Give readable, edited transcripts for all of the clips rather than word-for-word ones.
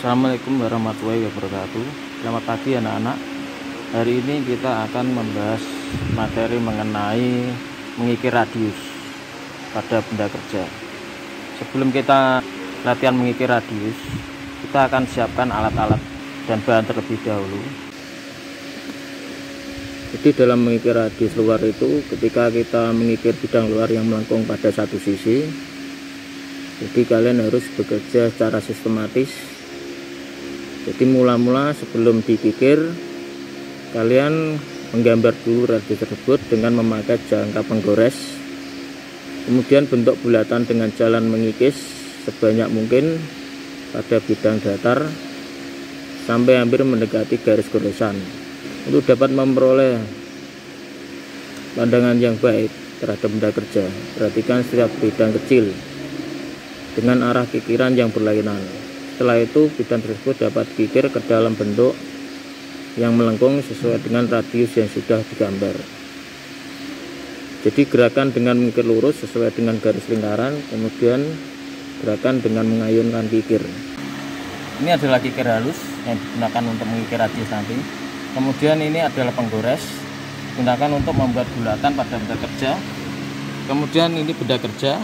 Assalamualaikum warahmatullahi wabarakatuh. Selamat pagi anak-anak. Hari ini kita akan membahas materi mengenai mengikir radius pada benda kerja. Sebelum kita latihan mengikir radius, kita akan siapkan alat-alat dan bahan terlebih dahulu. Jadi dalam mengikir radius luar itu, ketika kita mengikir bidang luar yang melengkung pada satu sisi, jadi kalian harus bekerja secara sistematis. Jadi mula-mula sebelum dikikir, kalian menggambar dulu radius tersebut dengan memakai jangka penggores. Kemudian bentuk bulatan dengan jalan mengikis sebanyak mungkin pada bidang datar sampai hampir mendekati garis goresan. Untuk dapat memperoleh pandangan yang baik terhadap benda kerja, perhatikan setiap bidang kecil dengan arah kikiran yang berlainan. Setelah itu bidang tersebut dapat dikikir ke dalam bentuk yang melengkung sesuai dengan radius yang sudah digambar. Jadi gerakan dengan mengikir lurus sesuai dengan garis lingkaran, kemudian gerakan dengan mengayunkan kikir. Ini adalah kikir halus yang digunakan untuk mengikir radius nanti. Kemudian ini adalah penggores, digunakan untuk membuat bulatan pada benda kerja. Kemudian ini benda kerja.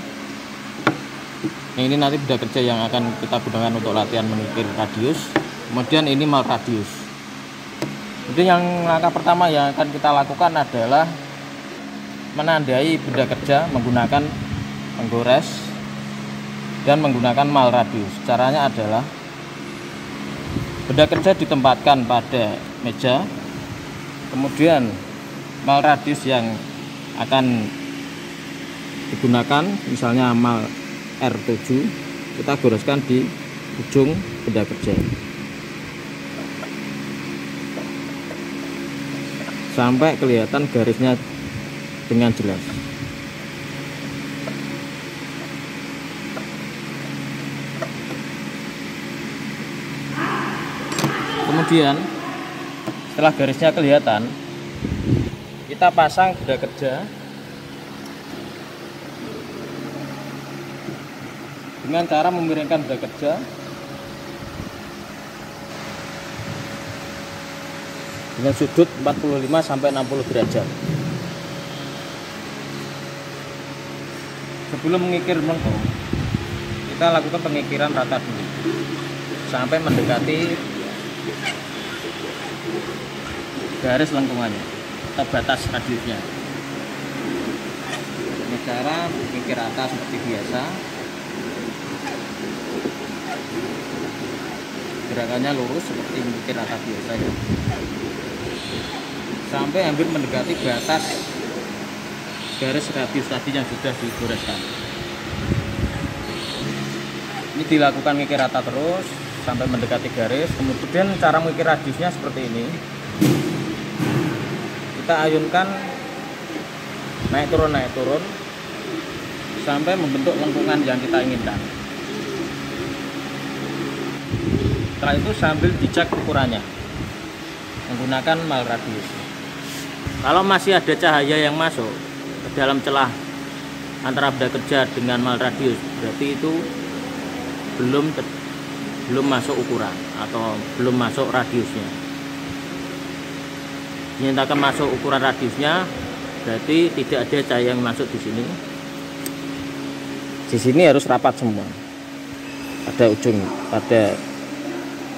Ini nanti benda kerja yang akan kita gunakan untuk latihan mengikir radius. Kemudian ini mal radius. Jadi yang langkah pertama yang akan kita lakukan adalah menandai benda kerja menggunakan penggores dan menggunakan mal radius. Caranya adalah benda kerja ditempatkan pada meja, kemudian mal radius yang akan digunakan misalnya mal R7 kita goreskan di ujung benda kerja sampai kelihatan garisnya dengan jelas. Kemudian setelah garisnya kelihatan, kita pasang benda kerja dengan cara memiringkan benda kerja dengan sudut 45 sampai 60 derajat. Sebelum mengikir melengkung, kita lakukan pengikiran rata dulu sampai mendekati garis lengkungannya atau batas radiusnya. Ini cara mengikir rata seperti biasa. Gerakannya lurus seperti mengikir rata biasa ya. Sampai hampir mendekati batas garis radius tadi yang sudah digoreskan. Ini dilakukan mengikir rata terus sampai mendekati garis. Kemudian cara mengikir radiusnya seperti ini. Kita ayunkan naik turun sampai membentuk lengkungan yang kita inginkan. Setelah itu sambil dicek ukurannya menggunakan mal radius. Kalau masih ada cahaya yang masuk ke dalam celah antara benda kerja dengan mal radius, berarti itu belum masuk ukuran atau belum masuk radiusnya. Dinyatakan masuk ukuran radiusnya, berarti tidak ada cahaya yang masuk di sini. Di sini harus rapat semua pada ujung, pada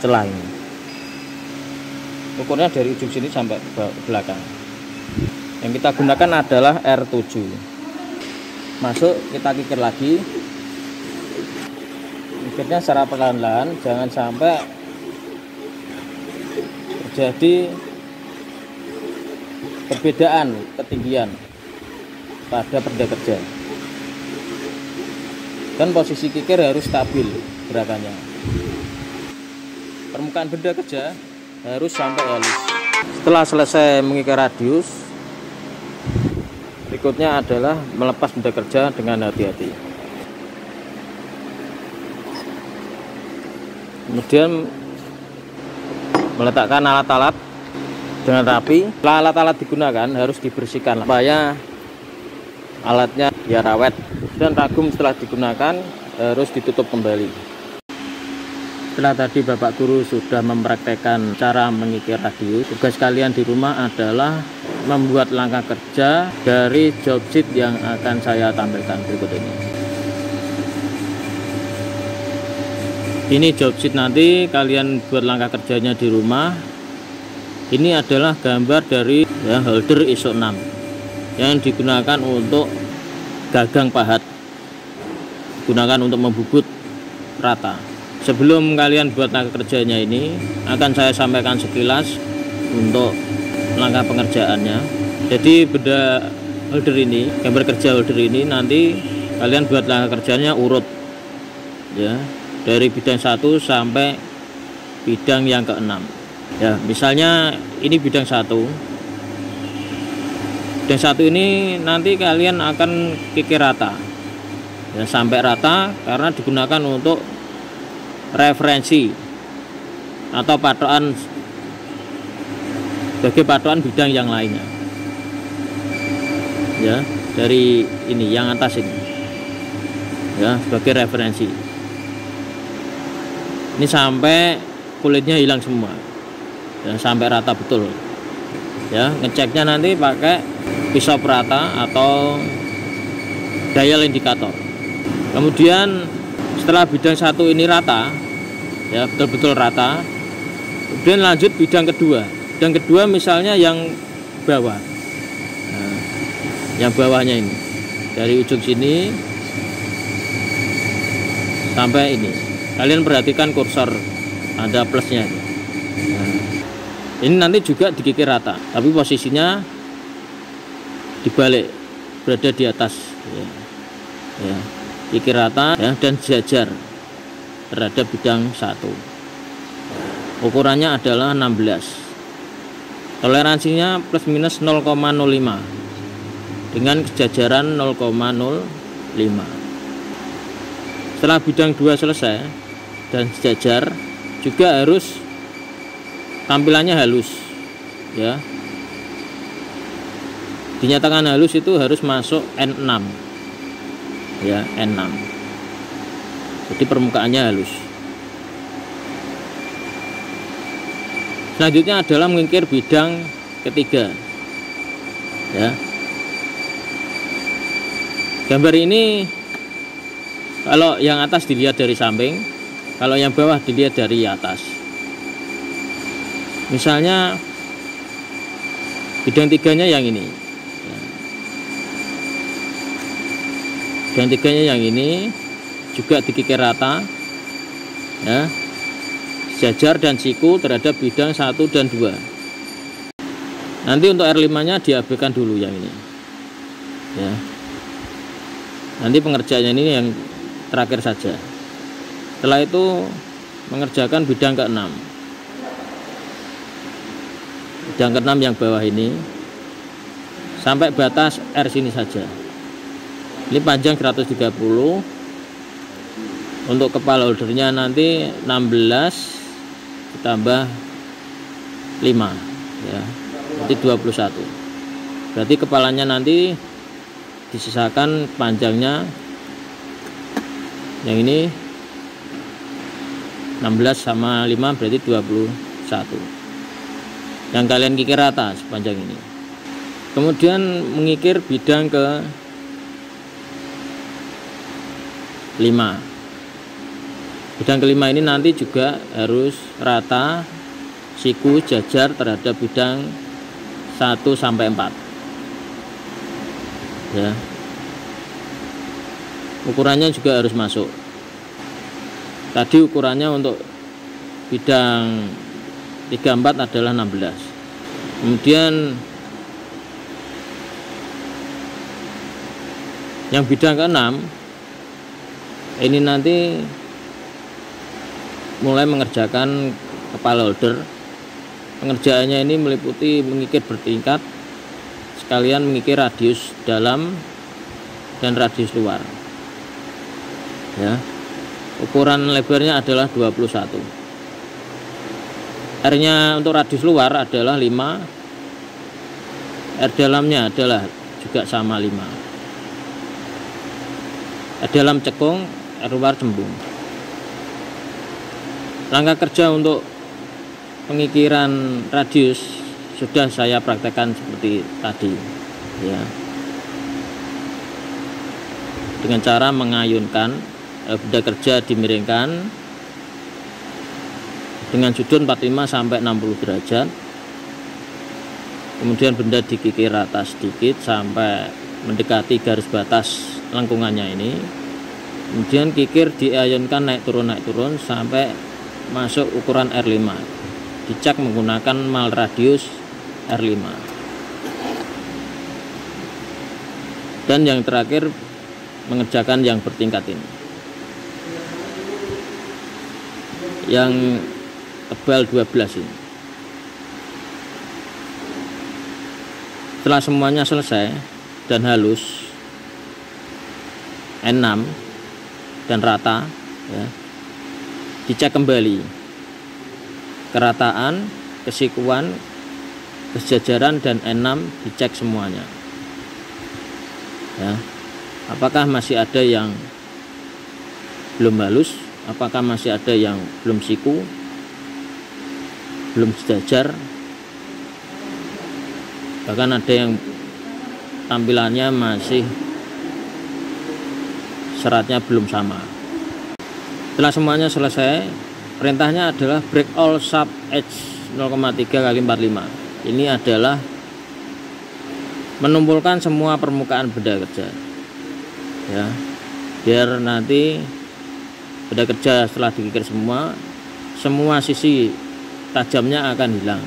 celah ini. Ukurnya dari ujung sini sampai ke belakang. Yang kita gunakan adalah R7. Masuk, kita kikir lagi. Kikirnya secara perlahan-lahan, jangan sampai terjadi perbedaan ketinggian pada benda kerja. Dan posisi kikir harus stabil gerakannya. Permukaan benda kerja harus sampai halus. Setelah selesai mengikir radius, berikutnya adalah melepas benda kerja dengan hati-hati. Kemudian meletakkan alat-alat dengan rapi. Setelah alat-alat digunakan harus dibersihkan supaya alatnya biar awet, dan ragum setelah digunakan harus ditutup kembali. Setelah tadi Bapak Guru sudah mempraktekkan cara mengikir radius, tugas kalian di rumah adalah membuat langkah kerja dari job sheet yang akan saya tampilkan berikut ini. Ini job sheet, nanti kalian buat langkah kerjanya di rumah. Ini adalah gambar dari holder ISO 6 yang digunakan untuk gagang pahat, gunakan untuk membubut rata. Sebelum kalian buat langkah kerjanya ini, akan saya sampaikan sekilas untuk langkah pengerjaannya. Jadi benda holder ini, gambar kerja holder ini, nanti kalian buat langkah kerjanya urut ya, dari bidang 1 sampai bidang yang ke-6 ya. Misalnya ini bidang 1. Bidang 1 ini nanti kalian akan kikir rata ya, sampai rata, karena digunakan untuk referensi atau patokan sebagai patokan bidang yang lainnya ya, dari ini yang atas ini ya, sebagai referensi. Ini sampai kulitnya hilang semua ya, sampai rata betul ya. Ngeceknya nanti pakai pisau perata atau dial indikator. Kemudian setelah bidang 1 ini rata ya, betul-betul rata, kemudian lanjut bidang kedua. Bidang kedua misalnya yang bawah, nah, yang bawahnya ini dari ujung sini sampai ini, kalian perhatikan kursor ada plusnya ini. Nah, ini nanti juga dikikir rata, tapi posisinya dibalik, berada di atas ya. Kikir rata ya, dan sejajar terhadap bidang 1. Ukurannya adalah 16. Toleransinya plus minus 0,05 dengan kejajaran 0,05. Setelah bidang 2 selesai dan sejajar, juga harus tampilannya halus ya. Dinyatakan halus itu harus masuk N6 ya, N6. Jadi permukaannya halus. Selanjutnya adalah mengikir bidang ketiga ya. Gambar ini kalau yang atas dilihat dari samping, kalau yang bawah dilihat dari atas. Misalnya bidang 3-nya yang ini ya. Bidang 3-nya yang ini juga dikikir rata ya, sejajar dan siku terhadap bidang 1 dan 2. Nanti untuk R5-nya diabaikan dulu yang ini ya. Nanti pengerjaannya ini yang terakhir saja. Setelah itu mengerjakan bidang ke-6. Bidang ke-6 yang bawah ini sampai batas R sini saja. Ini panjang 130. Untuk kepala holdernya nanti 16 ditambah 5 ya, berarti 21. Berarti kepalanya nanti disisakan panjangnya yang ini 16 sama 5 berarti 21. Yang kalian kikir rata sepanjang ini. Kemudian mengikir bidang ke 5. Bidang kelima ini nanti juga harus rata, siku, jajar terhadap bidang 1 sampai 4 ya. Ukurannya juga harus masuk. Tadi ukurannya untuk bidang 34 adalah 16. Kemudian yang bidang ke-6 ini nanti mulai mengerjakan kepala holder. Pengerjaannya ini meliputi mengikir bertingkat sekalian mengikir radius dalam dan radius luar ya. Ukuran lebarnya adalah 21. R nya untuk radius luar adalah 5, R dalamnya adalah juga sama 5. R dalam cekung, R luar cembung. Langkah kerja untuk pengikiran radius sudah saya praktekkan seperti tadi ya, dengan cara mengayunkan benda kerja dimiringkan dengan sudut 45 sampai 60 derajat, kemudian benda dikikir rata sedikit sampai mendekati garis batas lengkungannya ini, kemudian kikir diayunkan naik turun sampai masuk ukuran R5, dicak menggunakan mal radius R5. Dan yang terakhir mengerjakan yang bertingkat ini, yang tebal 12 ini. Setelah semuanya selesai dan halus, N6 dan rata ya, dicek kembali kerataan, kesikuan, kesejajaran, dan N6 dicek semuanya ya. Apakah masih ada yang belum halus, apakah masih ada yang belum siku, belum sejajar, bahkan ada yang tampilannya masih seratnya belum sama. Setelah semuanya selesai, perintahnya adalah break all sub edge 0,3x45. Ini adalah menumpulkan semua permukaan benda kerja ya, biar nanti benda kerja setelah dikikir semua sisi tajamnya akan hilang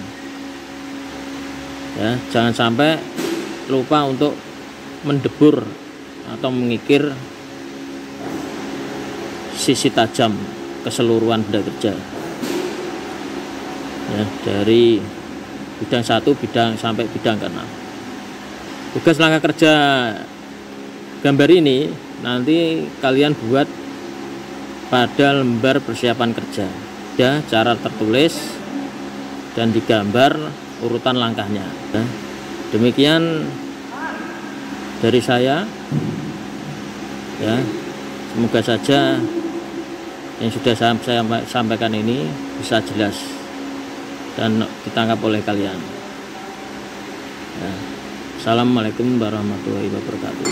ya. Jangan sampai lupa untuk mendebur atau mengikir sisi tajam keseluruhan benda kerja ya, dari bidang 1 sampai bidang ke-6. Tugas langkah kerja gambar ini nanti kalian buat pada lembar persiapan kerja ya, cara tertulis dan digambar urutan langkahnya ya. Demikian dari saya ya, semoga saja yang sudah saya sampaikan ini bisa jelas dan ditangkap oleh kalian ya. Assalamualaikum warahmatullahi wabarakatuh.